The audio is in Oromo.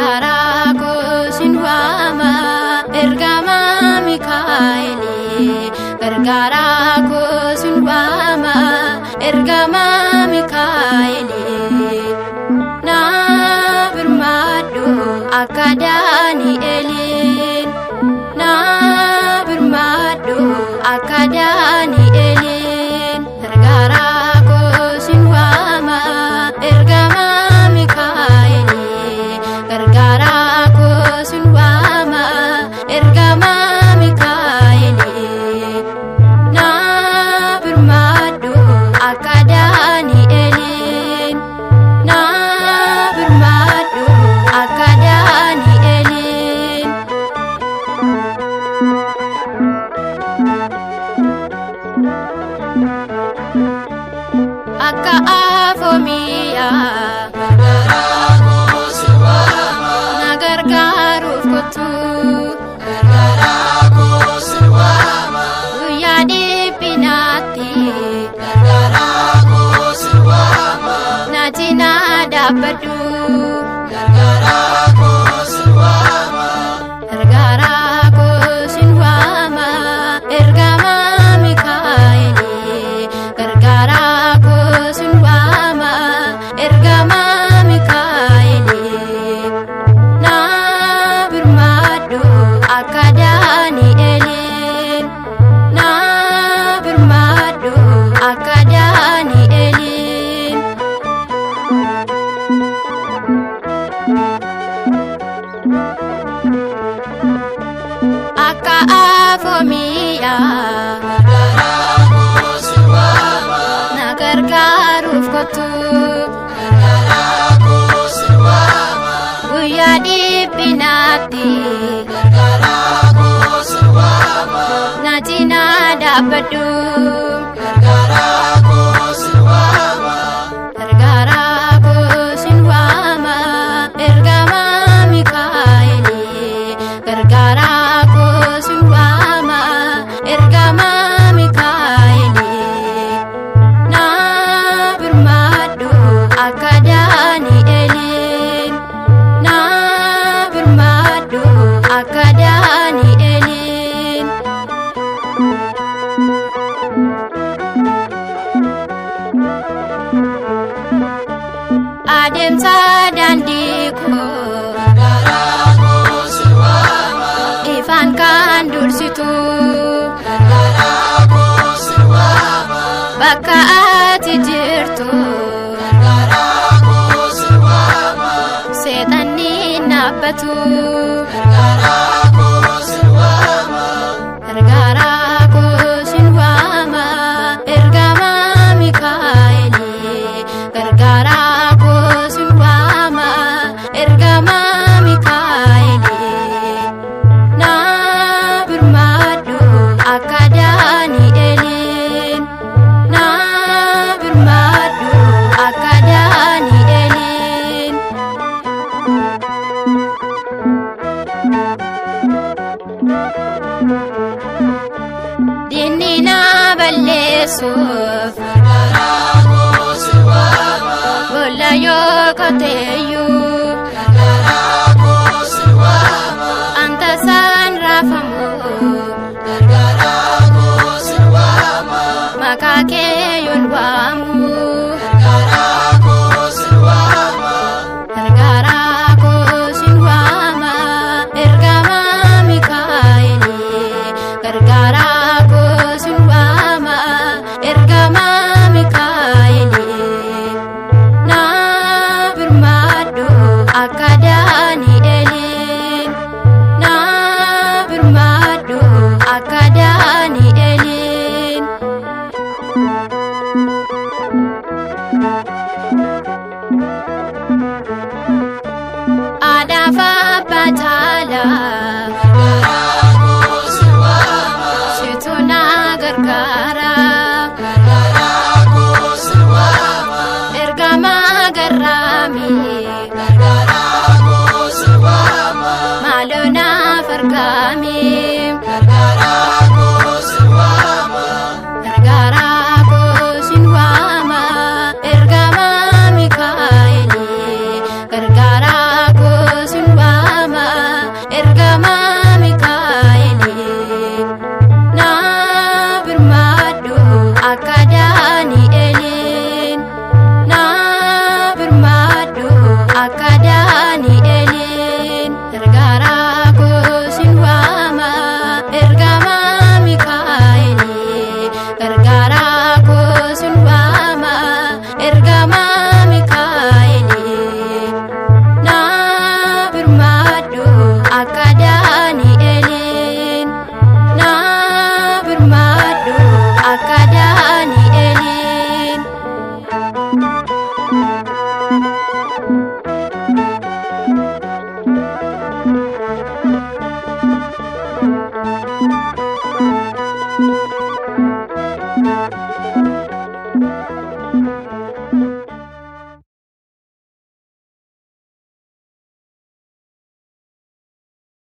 Gargaarako sinwama ergama Mikaeli. Gargaarako sinwama ergama Mikaeli. Na birmadu akka Daani'elin. Na birmadu akka Daani'elin. Gargaarako sinwama ergama Mikaeli. Gargaarako sinwama ergama Mikaeli. Na birmadu akka Daani'elin. Na birmadu akka Daani'elin. Akka Afomiyaa gargaaruuf kottu. Gargaarako sinwama Guyyaa dhiphinaatti Gargaarako sinwama naati na dhaabbadhu. Gargaarako sinwama Gargaarako sinwama ergama Mikaeli. Gargaarako sinwama ergama Mikaeli. Na birmadu akka Daani'elin. Na birmadu akka Daani'elin. Akka Afomiyaa Gargaarako sinwama na gargaaruuf kottu. Gargaarako sinwama Guyyaa dhiphinaatti Gargaarako sinwama naati na dhaabbadhu. Gargaarako sinwama Gargaarako sinwama ergama Mikaeli. Gargaarako sinwama ergama Mikaeli. Na birmadu akka Daani'elin. Na birmadu akka Daani'elin. Adeemsa daandii koo Gargaarako sinwama ifaan kan dursitu. Gargaarako sinwama Bakka ati jirtu Gargaarako sinwama seexanni naabbatu. Gargaarako sinwama Gargaarako sinwama ergama Mikaeli. Gargaarako sinwama ergama Mikaeli. Na birmadu akka Daani'elin. Na birmadu akka Daani'elin. Dinni na balleessuuf Gargaarako sinwama bolla yoo qoteeyyuu Gargaarako sinwama anta isaan raafamu. Gargaarako sinwama Maqaa kee yoon waamu. Gargaarako sinwama Gargaarako sinwama ergama Mikaeli. Gargaarako sinwama ergama Mikaeli. Na birmadu akka Daani'elin. Na birmadu akka Daani'elin. Adaaf abbaa caalaa Gargaarako Yerusalem gargaaraa koo sin waama gargaaraa koo sin waama ergamaa Mikaa'eli gargaaraa koo sin waama ergamaa Mikaa'eli na birmadhu akka Daani'eliin na birmadhu akka Daani'eliin gargaaraa koo sin waama ergamaa Mikaa'eli gargaaraa koo sin waama ergamaa Mikaa'eli na birmadhu akka Daani'eliin na birmadhu akka Daani'eliin.